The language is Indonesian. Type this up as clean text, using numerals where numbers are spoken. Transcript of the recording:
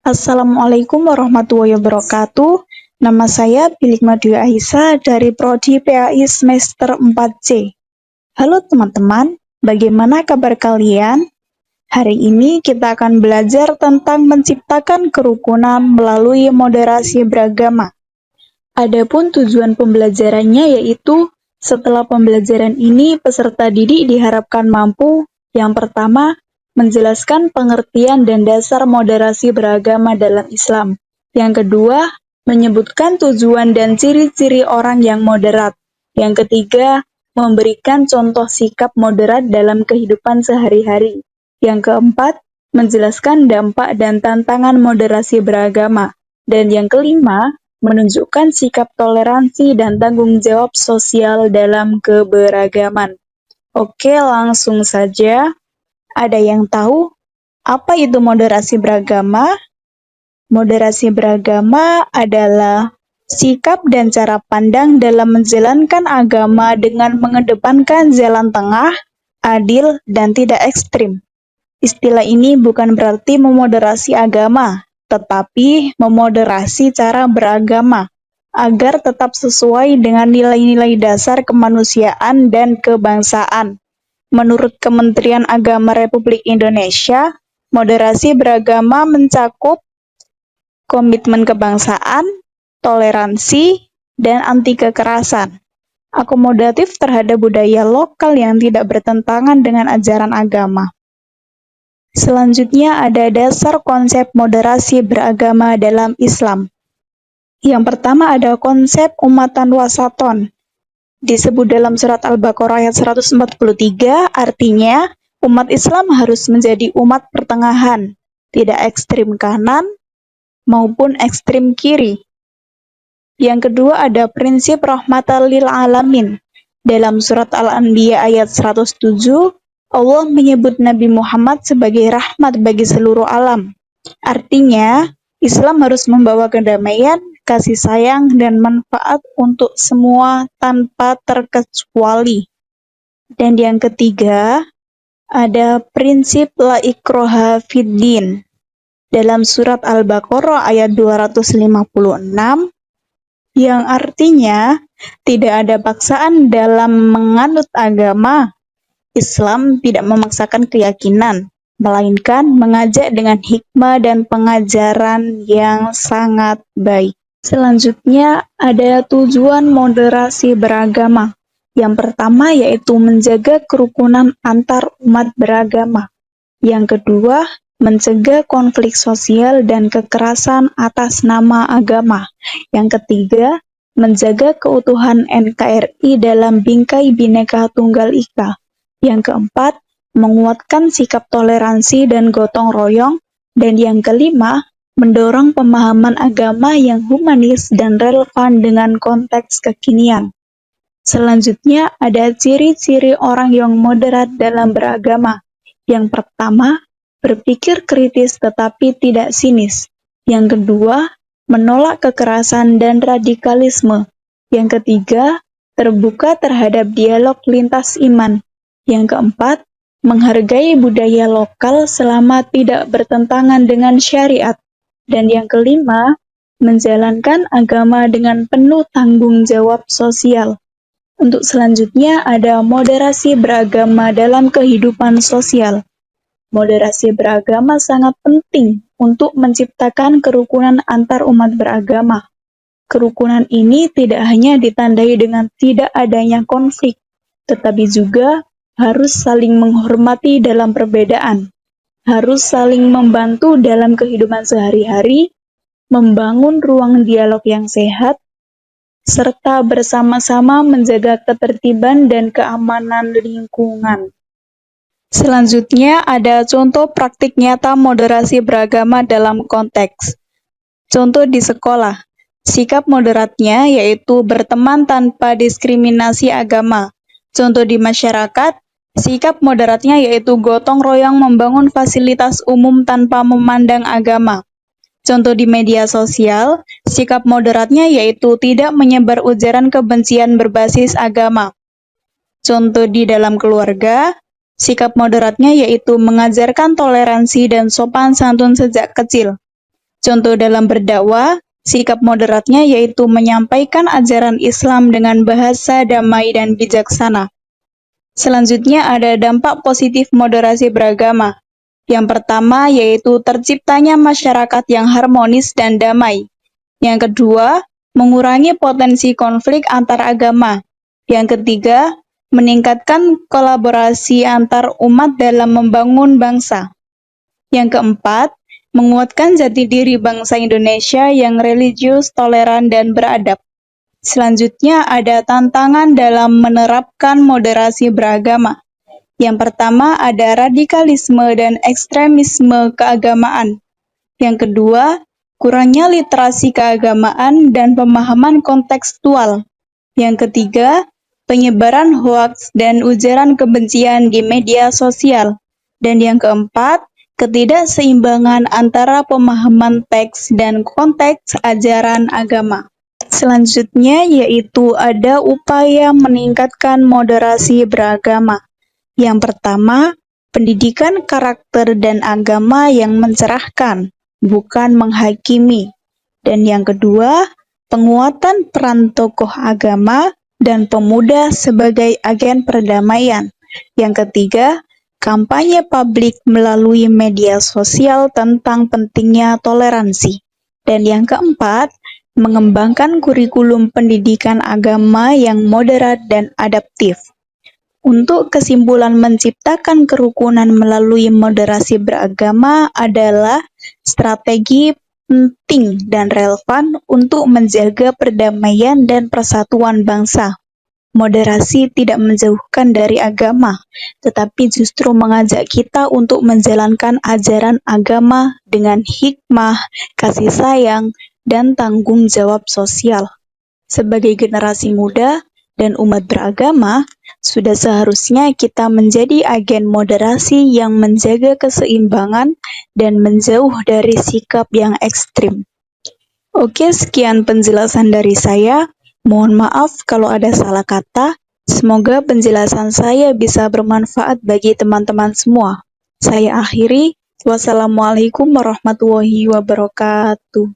Assalamualaikum warahmatullahi wabarakatuh. Nama saya Bilik Madu Aisyah dari Prodi PAI semester 4C. Halo teman-teman, bagaimana kabar kalian? Hari ini kita akan belajar tentang menciptakan kerukunan melalui moderasi beragama. Adapun tujuan pembelajarannya yaitu setelah pembelajaran ini peserta didik diharapkan mampu yang pertama, menjelaskan pengertian dan dasar moderasi beragama dalam Islam. Yang kedua, menyebutkan tujuan dan ciri-ciri orang yang moderat. Yang ketiga, memberikan contoh sikap moderat dalam kehidupan sehari-hari. Yang keempat, menjelaskan dampak dan tantangan moderasi beragama. Dan yang kelima, menunjukkan sikap toleransi dan tanggung jawab sosial dalam keberagaman. Oke, langsung saja. Ada yang tahu apa itu moderasi beragama? Moderasi beragama adalah sikap dan cara pandang dalam menjalankan agama dengan mengedepankan jalan tengah, adil, dan tidak ekstrim. Istilah ini bukan berarti memoderasi agama, tetapi memoderasi cara beragama, agar tetap sesuai dengan nilai-nilai dasar kemanusiaan dan kebangsaan. Menurut Kementerian Agama Republik Indonesia, moderasi beragama mencakup komitmen kebangsaan, toleransi, dan anti kekerasan, akomodatif terhadap budaya lokal yang tidak bertentangan dengan ajaran agama. Selanjutnya ada dasar konsep moderasi beragama dalam Islam. Yang pertama ada konsep umatan wasaton. Disebut dalam surat Al-Baqarah ayat 143, artinya umat Islam harus menjadi umat pertengahan, tidak ekstrim kanan maupun ekstrim kiri. Yang kedua ada prinsip rahmatan lil alamin. Dalam surat Al-Anbiya ayat 107, Allah menyebut Nabi Muhammad sebagai rahmat bagi seluruh alam. Artinya, Islam harus membawa kedamaian, kasih sayang, dan manfaat untuk semua tanpa terkecuali. Dan yang ketiga, ada prinsip la ikraha fid din. Dalam surat Al-Baqarah ayat 256, yang artinya tidak ada paksaan dalam menganut agama. Islam tidak memaksakan keyakinan, melainkan mengajak dengan hikmah dan pengajaran yang sangat baik. Selanjutnya ada tujuan moderasi beragama. Yang pertama yaitu menjaga kerukunan antar umat beragama. Yang kedua, mencegah konflik sosial dan kekerasan atas nama agama. Yang ketiga, menjaga keutuhan NKRI dalam bingkai Bhinneka Tunggal Ika. Yang keempat, menguatkan sikap toleransi dan gotong royong. Dan yang kelima, mendorong pemahaman agama yang humanis dan relevan dengan konteks kekinian. Selanjutnya ada ciri-ciri orang yang moderat dalam beragama. Yang pertama, berpikir kritis tetapi tidak sinis. Yang kedua, menolak kekerasan dan radikalisme. Yang ketiga, terbuka terhadap dialog lintas iman. Yang keempat, menghargai budaya lokal selama tidak bertentangan dengan syariat. Dan yang kelima, menjalankan agama dengan penuh tanggung jawab sosial. Untuk selanjutnya ada moderasi beragama dalam kehidupan sosial. Moderasi beragama sangat penting untuk menciptakan kerukunan antar umat beragama. Kerukunan ini tidak hanya ditandai dengan tidak adanya konflik, tetapi juga harus saling menghormati dalam perbedaan, harus saling membantu dalam kehidupan sehari-hari, membangun ruang dialog yang sehat, serta bersama-sama menjaga ketertiban dan keamanan lingkungan. Selanjutnya ada contoh praktik nyata moderasi beragama dalam konteks. Contoh di sekolah, sikap moderatnya yaitu berteman tanpa diskriminasi agama. Contoh di masyarakat, sikap moderatnya yaitu gotong royong membangun fasilitas umum tanpa memandang agama. Contoh di media sosial, sikap moderatnya yaitu tidak menyebar ujaran kebencian berbasis agama. Contoh di dalam keluarga, sikap moderatnya yaitu mengajarkan toleransi dan sopan santun sejak kecil. Contoh dalam berdakwah, sikap moderatnya yaitu menyampaikan ajaran Islam dengan bahasa damai dan bijaksana. Selanjutnya ada dampak positif moderasi beragama. Yang pertama yaitu terciptanya masyarakat yang harmonis dan damai. Yang kedua, mengurangi potensi konflik antar agama. Yang ketiga, meningkatkan kolaborasi antar umat dalam membangun bangsa. Yang keempat, menguatkan jati diri bangsa Indonesia yang religius, toleran, dan beradab. Selanjutnya ada tantangan dalam menerapkan moderasi beragama. Yang pertama ada radikalisme dan ekstremisme keagamaan. Yang kedua, kurangnya literasi keagamaan dan pemahaman kontekstual. Yang ketiga, penyebaran hoaks dan ujaran kebencian di media sosial. Dan yang keempat, ketidakseimbangan antara pemahaman teks dan konteks ajaran agama. Selanjutnya yaitu ada upaya meningkatkan moderasi beragama. Yang pertama, pendidikan karakter dan agama yang mencerahkan, bukan menghakimi. Dan yang kedua, penguatan peran tokoh agama dan pemuda sebagai agen perdamaian. Yang ketiga, kampanye publik melalui media sosial tentang pentingnya toleransi. Dan yang keempat, mengembangkan kurikulum pendidikan agama yang moderat dan adaptif. Untuk kesimpulan menciptakan kerukunan melalui moderasi beragama adalah strategi penting dan relevan untuk menjaga perdamaian dan persatuan bangsa. Moderasi tidak menjauhkan dari agama, tetapi justru mengajak kita untuk menjalankan ajaran agama dengan hikmah, kasih sayang, dan tanggung jawab sosial. Sebagai generasi muda dan umat beragama, sudah seharusnya kita menjadi agen moderasi yang menjaga keseimbangan dan menjauh dari sikap yang ekstrim. Oke, sekian penjelasan dari saya. Mohon maaf kalau ada salah kata. Semoga penjelasan saya bisa bermanfaat bagi teman-teman semua. Saya akhiri. Wassalamualaikum warahmatullahi wabarakatuh.